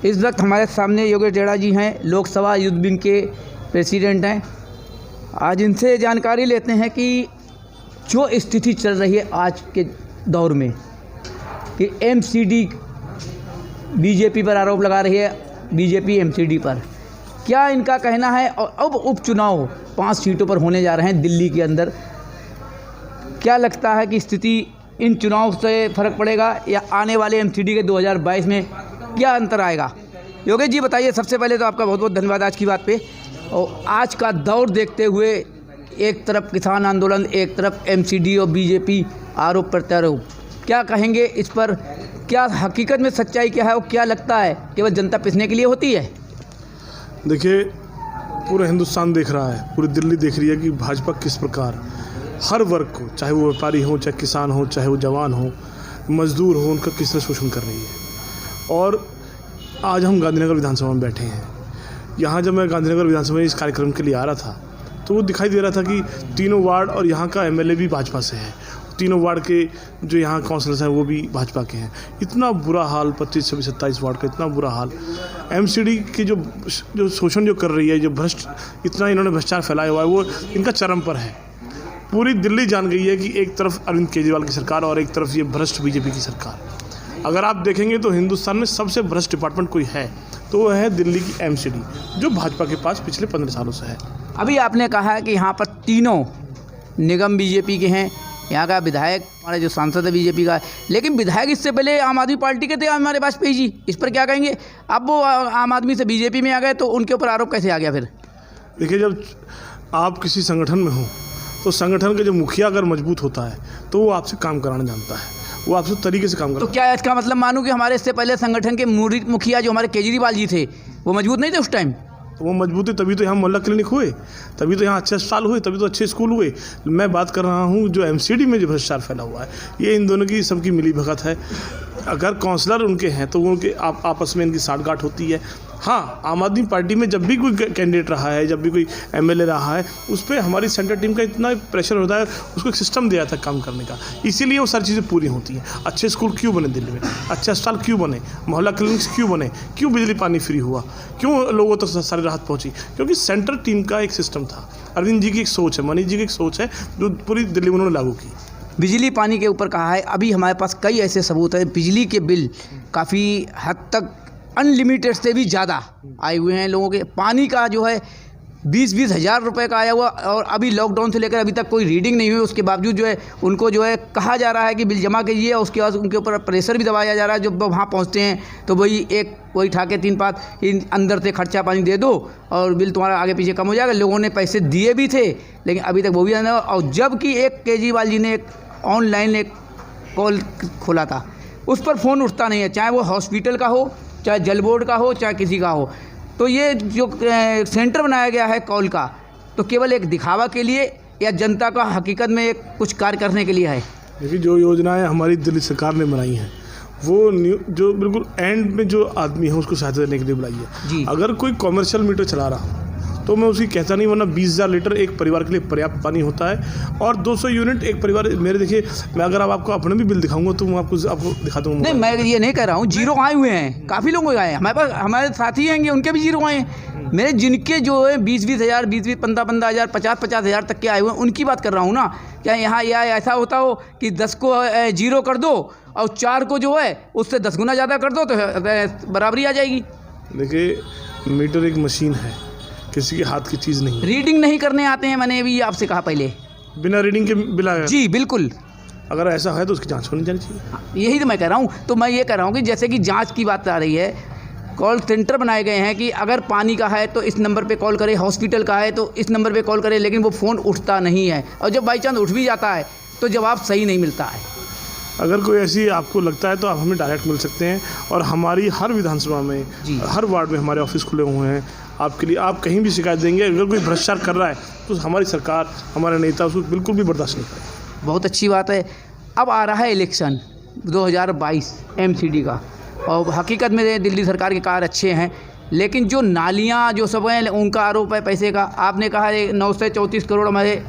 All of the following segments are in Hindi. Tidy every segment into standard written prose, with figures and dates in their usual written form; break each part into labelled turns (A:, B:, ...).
A: इस वक्त हमारे सामने योगेश डेढ़ा जी हैं, लोकसभा यूथ विंग के प्रेसिडेंट हैं। आज इनसे जानकारी लेते हैं कि जो स्थिति चल रही है आज के दौर में कि एमसीडी बीजेपी पर आरोप लगा रही है, बीजेपी एमसीडी पर, क्या इनका कहना है। और अब उपचुनाव 5 सीटों पर होने जा रहे हैं दिल्ली के अंदर, क्या लगता है कि स्थिति इन चुनाव से फ़र्क पड़ेगा या आने वाले एमसीडी के 2022 में क्या अंतर आएगा। योगेश जी बताइए, सबसे पहले तो आपका बहुत बहुत धन्यवाद आज की बात पे। और आज का दौर देखते हुए एक तरफ किसान आंदोलन, एक तरफ एमसीडी और बीजेपी आरोप प्रत्यारोप, क्या कहेंगे इस पर। क्या हकीकत में सच्चाई क्या है और क्या लगता है केवल जनता पिसने के लिए होती है।
B: देखिए, पूरा हिंदुस्तान देख रहा है, पूरी दिल्ली देख रही है कि भाजपा किस प्रकार हर वर्ग को, चाहे वो व्यापारी हो, चाहे किसान हो, चाहे वो जवान हो, मजदूर हो, उनका किस तरह शोषण कर रही है। और आज हम गांधीनगर विधानसभा में बैठे हैं। यहाँ जब मैं गांधीनगर विधानसभा में इस कार्यक्रम के लिए आ रहा था तो वो दिखाई दे रहा था कि तीनों वार्ड और यहाँ का एमएलए भी भाजपा से है, तीनों वार्ड के जो यहाँ काउंसलर्स हैं वो भी भाजपा के हैं। इतना बुरा हाल 25, 26, 27 वार्ड का इतना बुरा हाल। एमसीडी की जो शोषण जो कर रही है, जो भ्रष्ट, इतना इन्होंने भ्रष्टाचार फैलाया हुआ है, वो इनका चरम पर है। पूरी दिल्ली जान गई है कि एक तरफ अरविंद केजरीवाल की सरकार और एक तरफ ये भ्रष्ट बीजेपी की सरकार। अगर आप देखेंगे तो हिंदुस्तान में सबसे भ्रष्ट डिपार्टमेंट कोई है तो वो है दिल्ली की एमसीडी, जो भाजपा के पास पिछले 15 सालों से है।
A: अभी आपने कहा है कि यहाँ पर तीनों निगम बीजेपी के हैं, यहाँ का विधायक हमारे जो सांसद है बीजेपी का है, लेकिन विधायक इससे पहले आम आदमी पार्टी के थे हमारे वाजपेयी जी। इस पर क्या कहेंगे। अब वो आम आदमी से बीजेपी में आ गए तो उनके ऊपर आरोप कैसे आ गया फिर।
B: देखिए, जब आप किसी संगठन में हो तो संगठन का जो मुखिया अगर मजबूत होता है तो वो आपसे काम कराना जानता है, वो आपसे तरीके से काम करता है।
A: तो क्या इसका मतलब मानूं कि हमारे इससे पहले संगठन के मुखिया जो हमारे केजरीवाल जी थे वो मजबूत नहीं थे उस टाइम।
B: तो वो मजबूती तभी तो यहाँ मोहल्ला क्लिनिक हुए, तभी तो यहाँ अच्छे अस्पताल हुए, तभी तो अच्छे स्कूल हुए। मैं बात कर रहा हूँ जो एमसीडी में जो भ्रष्टाचार फैला हुआ है, ये इन दोनों की सबकी मिली भगत है। अगर काउंसलर उनके हैं तो उनके आपस में इनकी साठगांठ होती है। हाँ, आम आदमी पार्टी में जब भी कोई कैंडिडेट रहा है, जब भी कोई एमएलए रहा है, उस पर हमारी सेंटर टीम का इतना प्रेशर होता है, उसको एक सिस्टम दिया था काम करने का, इसीलिए वो सारी चीज़ें पूरी होती हैं। अच्छे स्कूल क्यों बने दिल्ली में, अच्छे अस्पताल क्यों बने, मोहल्ला क्लिनिक्स क्यों बने, क्यों बिजली पानी फ्री हुआ, क्यों लोगों तक सारी राहत पहुँची, क्योंकि सेंटर टीम का एक सिस्टम था। अरविंद जी की एक सोच है, मनीष जी की एक सोच है जो पूरी दिल्ली में उन्होंने लागू की।
A: बिजली पानी के ऊपर कहा है, अभी हमारे पास कई ऐसे सबूत हैं, बिजली के बिल काफ़ी हद तक अनलिमिटेड से भी ज़्यादा आए हुए हैं लोगों के। पानी का जो है 20-20 हज़ार रुपये का आया हुआ, और अभी लॉकडाउन से लेकर अभी तक कोई रीडिंग नहीं हुई। उसके बावजूद जो है उनको जो है कहा जा रहा है कि बिल जमा कीजिए, और उसके बाद उनके ऊपर प्रेशर भी दबाया जा रहा है। जब वहाँ पहुँचते हैं तो वही ठा के 3-5 अंदर से खर्चा पानी दे दो और बिल तुम्हारा आगे पीछे कम हो जाएगा। लोगों ने पैसे दिए भी थे लेकिन अभी तक वो भी नहीं। और जबकि एक केजरीवाल जी ने एक ऑनलाइन एक कॉल खोला था, उस पर फ़ोन उठता नहीं है, चाहे वो हॉस्पिटल का हो, चाहे जल बोर्ड का हो, चाहे किसी का हो। तो ये जो सेंटर बनाया गया है कॉल का, तो केवल एक दिखावा के लिए या जनता का हकीकत में एक कुछ कार्य करने के लिए है।
B: देखिए, जो योजनाएं हमारी दिल्ली सरकार ने बनाई हैं वो जो बिल्कुल एंड में जो आदमी है उसको सहायता देने के लिए बनाई है जी। अगर कोई कॉमर्शियल मीटर चला रहा हो तो मैं उसकी कहता नहीं, वरना 20,000 लीटर एक परिवार के लिए पर्याप्त पानी होता है, और 200 यूनिट एक परिवार मेरे। देखिए, मैं अगर आपको अपने भी बिल दिखाऊंगा तो मैं आपको दिखा दूँगा।
A: नहीं, मैं ये नहीं कह रहा हूँ, जीरो आए हुए हैं, काफ़ी लोग आए हैं हमारे पास, हमारे साथी हैं उनके भी जीरो आए हैं। मेरे जिनके जो है 20-20 हज़ार, 20-20, 15-15 हज़ार, 50-50 हज़ार तक के आए हुए हैं, उनकी बात कर रहा हूँ ना। क्या यहाँ या ऐसा होता हो कि 10 को जीरो कर दो और 4 को जो है उससे 10 गुना ज़्यादा कर दो तो बराबरी आ जाएगी।
B: देखिए, मीटर एक मशीन है, किसी के हाथ की चीज़ नहीं।
A: रीडिंग नहीं करने आते हैं, मैंने भी आपसे कहा पहले,
B: बिना रीडिंग के बिल आया।
A: जी बिल्कुल।
B: अगर ऐसा है तो उसकी जांच होनी चाहिए।
A: यही तो मैं कह रहा हूँ। तो मैं ये कह रहा हूँ कि जैसे कि जांच की बात आ रही है, कॉल सेंटर बनाए गए हैं कि अगर पानी का है तो इस नंबर पे कॉल करें, हॉस्पिटल का है तो इस नंबर पे कॉल करें, लेकिन वो फ़ोन उठता नहीं है, और जब बाई चांस उठ भी जाता है तो जवाब सही नहीं मिलता है।
B: अगर कोई ऐसी आपको लगता है तो आप हमें डायरेक्ट मिल सकते हैं, और हमारी हर विधानसभा में, हर वार्ड में हमारे ऑफिस खुले हुए हैं आपके लिए। आप कहीं भी शिकायत देंगे, अगर कोई भ्रष्टाचार कर रहा है तो हमारी सरकार, हमारे नेता उसको बिल्कुल भी बर्दाश्त नहीं करेंगे।
A: बहुत अच्छी बात है। अब आ रहा है इलेक्शन 2022 एमसीडी का, और हकीकत में दिल्ली सरकार के कार्य अच्छे हैं, लेकिन जो नालियाँ जो सब हैं उनका आरोप है पैसे का। आपने कहा 9 से 34 करोड़ हमारे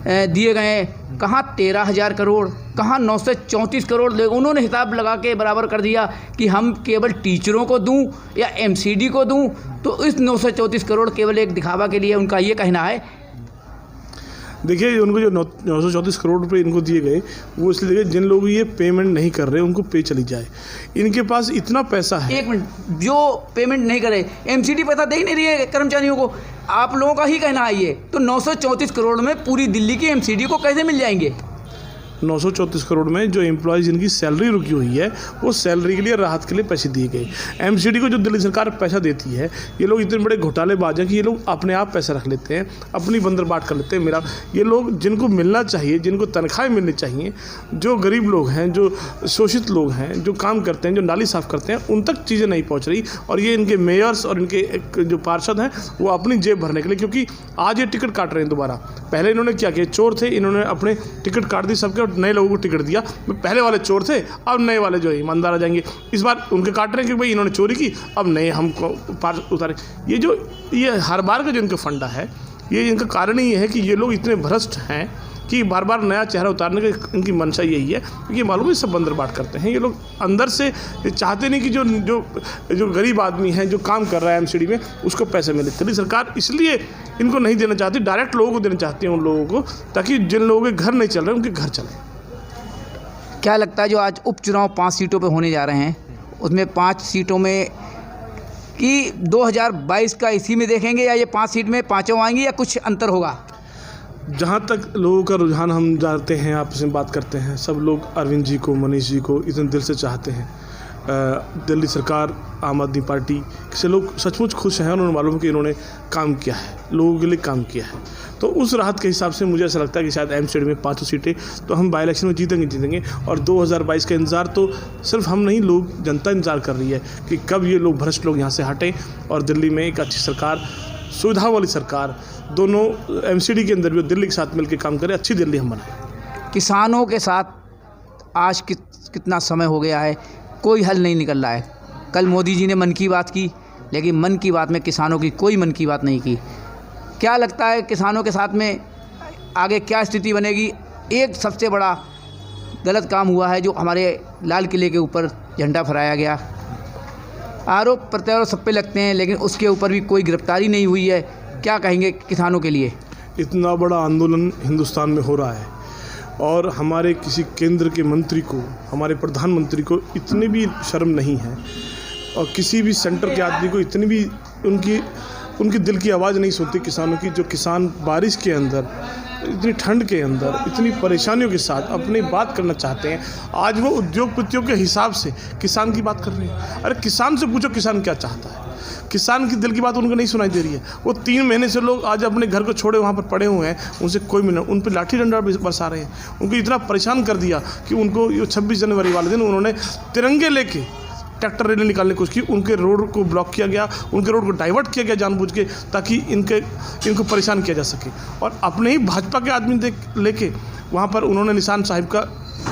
A: दिए गए हैं, कहाँ 13,000 करोड़, कहाँ 934 करोड़ उन्होंने हिसाब लगा के बराबर कर दिया कि हम केवल टीचरों को दूं या एमसीडी को दूं। तो इस 934 करोड़ केवल एक दिखावा के लिए उनका ये कहना है।
B: देखिए, उनको जो 934 करोड़ रुपए इनको दिए गए वो इसलिए दिए जिन लोग ये पेमेंट नहीं कर रहे उनको पे चली जाए। इनके पास इतना पैसा है।
A: एक मिनट, जो पेमेंट नहीं करे, एमसीडी पैसा दे ही नहीं रही है कर्मचारियों को, आप लोगों का ही कहना है ये, तो 934 करोड़ में पूरी दिल्ली की एमसीडी को कैसे मिल जाएंगे?
B: 934 करोड़ में जो एम्प्लॉयज़ जिनकी सैलरी रुकी हुई है वो सैलरी के लिए, राहत के लिए पैसे दिए गए। एमसीडी को जो दिल्ली सरकार पैसा देती है, ये लोग इतने बड़े घोटालेबाज हैं कि ये लोग अपने आप पैसे रख लेते हैं, अपनी बंदरबाट कर लेते हैं। मेरा ये लोग जिनको मिलना चाहिए, जिनको तनख्वाहें मिलनी चाहिए, जो गरीब लोग हैं, जो शोषित लोग हैं, जो काम करते हैं, जो नाली साफ़ करते हैं, उन तक चीज़ें नहीं पहुँच रही। और ये इनके मेयर्स और इनके जो पार्षद हैं वो अपनी जेब भरने के लिए, क्योंकि आज ये टिकट काट रहे हैं दोबारा। पहले इन्होंने क्या किया, चोर थे, इन्होंने अपने टिकट काट दी सबके, नए लोगों को टिकट दिया। पहले वाले चोर थे, अब नए वाले जो है ईमानदार आ जाएंगे। इस बार उनके काट रहे हैं कि भाई इन्होंने चोरी की, अब नए हमको पार उतारे। ये हर बार का जो इनका फंडा है, ये इनका कारण ही है कि ये लोग इतने भ्रष्ट हैं कि बार बार नया चेहरा उतारने का इनकी मंशा यही है, क्योंकि मालूम है सब बंदरबाट करते हैं। ये लोग अंदर से ये चाहते नहीं कि जो गरीब आदमी है, जो काम कर रहा है एमसीडी में, उसको पैसे मिले। दिल्ली सरकार इसलिए इनको नहीं देना चाहती, डायरेक्ट लोगों को देना चाहती है, उन लोगों को, ताकि जिन लोगों के घर नहीं चल रहे उनके घर चले।
A: क्या लगता है जो आज उपचुनाव 5 सीटों पे होने जा रहे हैं, उसमें 5 सीटों में कि 2022 का इसी में देखेंगे, या ये 5 सीट में पाँचों आएंगी, या कुछ अंतर होगा?
B: जहाँ तक लोगों का रुझान हम जानते हैं, आपस में बात करते हैं, सब लोग अरविंद जी को, मनीष जी को इतने दिल से चाहते हैं। दिल्ली सरकार, आम आदमी पार्टी से लोग सचमुच खुश हैं। उन्होंने मालूम कि इन्होंने काम किया है, लोगों के लिए काम किया है। तो उस राहत के हिसाब से मुझे ऐसा लगता है कि शायद एमसीडी में 5 सीटें तो हम बाई इलेक्शन में जीतेंगे। और 2022 का इंतज़ार तो सिर्फ हम नहीं, लोग, जनता इंतज़ार कर रही है कि कब ये लोग भ्रष्ट लोग यहाँ से हटें और दिल्ली में एक अच्छी सरकार, सुविधा वाली सरकार, दोनों एमसीडी के अंदर भी दिल्ली के साथ मिलकर काम करें, अच्छी दिल्ली हम बनाएं।
A: किसानों के साथ आज कितना समय हो गया है, कोई हल नहीं निकल रहा है। कल मोदी जी ने मन की बात की, लेकिन मन की बात में किसानों की कोई मन की बात नहीं की। क्या लगता है किसानों के साथ में आगे क्या स्थिति बनेगी? एक सबसे बड़ा गलत काम हुआ है जो हमारे लाल किले के ऊपर झंडा फहराया गया। आरोप प्रत्यारोप सब पे लगते हैं, लेकिन उसके ऊपर भी कोई गिरफ्तारी नहीं हुई है। क्या कहेंगे किसानों के लिए?
B: इतना बड़ा आंदोलन हिंदुस्तान में हो रहा है और हमारे किसी केंद्र के मंत्री को, हमारे प्रधानमंत्री को इतनी भी शर्म नहीं है, और किसी भी सेंटर के आदमी को इतनी भी उनकी दिल की आवाज़ नहीं सुनती किसानों की। जो किसान बारिश के अंदर, इतनी ठंड के अंदर, इतनी परेशानियों के साथ अपनी बात करना चाहते हैं, आज वो उद्योगपतियों के हिसाब से किसान की बात कर रहे हैं। अरे किसान से पूछो किसान क्या चाहता है, किसान की दिल की बात उनको नहीं सुनाई दे रही है। वो 3 महीने से लोग आज अपने घर को छोड़े वहाँ पर पड़े हुए हैं, उनसे कोई मिनट, उन पर लाठी डंडा बरसा रहे हैं। उनको इतना परेशान कर दिया कि उनको 26 जनवरी वाले दिन उन्होंने तिरंगे लेके ट्रैक्टर रैली निकालने की कोशिश की। उनके रोड को ब्लॉक किया गया, उनके रोड को डाइवर्ट किया गया जानबूझ के, ताकि इनको परेशान किया जा सके। और अपने ही भाजपा के आदमी लेके वहाँ पर उन्होंने निशान साहिब का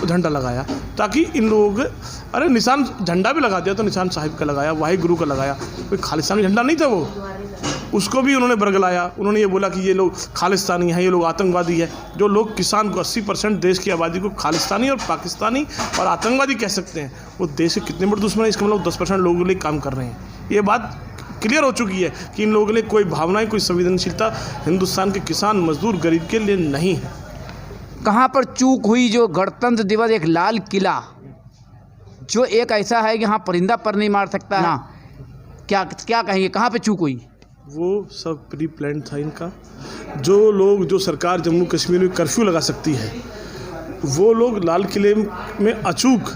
B: झंडा लगाया, ताकि इन लोग, अरे निशान झंडा भी लगा दिया तो निशान साहिब का लगाया, वाहे गुरु का लगाया, कोई खालिस्तानी झंडा नहीं था वो, उसको भी उन्होंने बरगलाया। उन्होंने ये बोला कि ये लोग खालिस्तानी हैं, ये लोग आतंकवादी है। जो लोग किसान को 80% देश की आबादी को खालिस्तानी और पाकिस्तानी और आतंकवादी कह सकते हैं, वो देश के कितने बड़े दुश्मन है। इसका मतलब 10% लोगों के लिए काम कर रहे हैं। ये बात क्लियर हो चुकी है कि इन लोगों के लिए कोई भावनाएं, कोई संवेदनशीलता हिंदुस्तान के किसान, मजदूर, गरीब के लिए नहीं है।
A: कहाँ पर चूक हुई? जो गणतंत्र दिवस, एक लाल किला जो एक ऐसा है कि यहाँ परिंदा पर नहीं मार सकता ना, क्या कहेंगे, कहाँ पे चूक हुई?
B: वो सब प्री प्लान था इनका। जो सरकार जम्मू कश्मीर में कर्फ्यू लगा सकती है, वो लोग लाल किले में अचूक,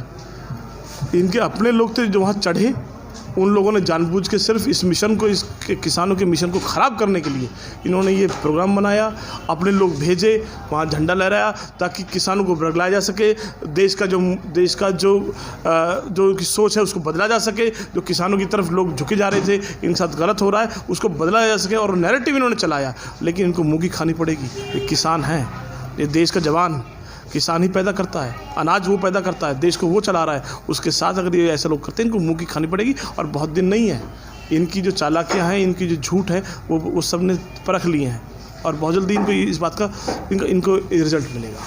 B: इनके अपने लोग थे जो वहाँ चढ़े। उन लोगों ने जानबूझ के सिर्फ इस मिशन को, इस किसानों के मिशन को ख़राब करने के लिए इन्होंने ये प्रोग्राम बनाया, अपने लोग भेजे, वहाँ झंडा लहराया, ताकि किसानों को बरगलाया जा सके, देश का जो सोच है उसको बदला जा सके। जो किसानों की तरफ लोग झुके जा रहे थे, इनके साथ गलत हो रहा है, उसको बदला जा सके, और नैरेटिव इन्होंने चलाया। लेकिन इनको मुँह की खानी पड़ेगी। ये किसान हैं, ये देश का जवान, किसान ही पैदा करता है, अनाज वो पैदा करता है, देश को वो चला रहा है। उसके साथ अगर ये ऐसे लोग करते हैं, इनको मुंह की खानी पड़ेगी। और बहुत दिन नहीं है, इनकी जो चालाकियां हैं, इनकी जो झूठ है, वो सब ने परख लिए हैं। और बहुत जल्दी इनको इस बात का इनको रिजल्ट मिलेगा।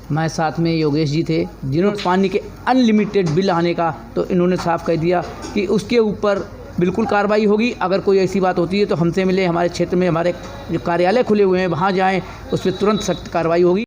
A: हमारे साथ में योगेश जी थे, जिन्होंने पानी के अनलिमिटेड बिल आने का तो इन्होंने साफ कह दिया कि उसके ऊपर बिल्कुल कार्रवाई होगी। अगर कोई ऐसी बात होती है तो हमसे मिले, हमारे क्षेत्र में हमारे जो कार्यालय खुले हुए हैं वहाँ जाएं, उस पर तुरंत सख्त कार्रवाई होगी।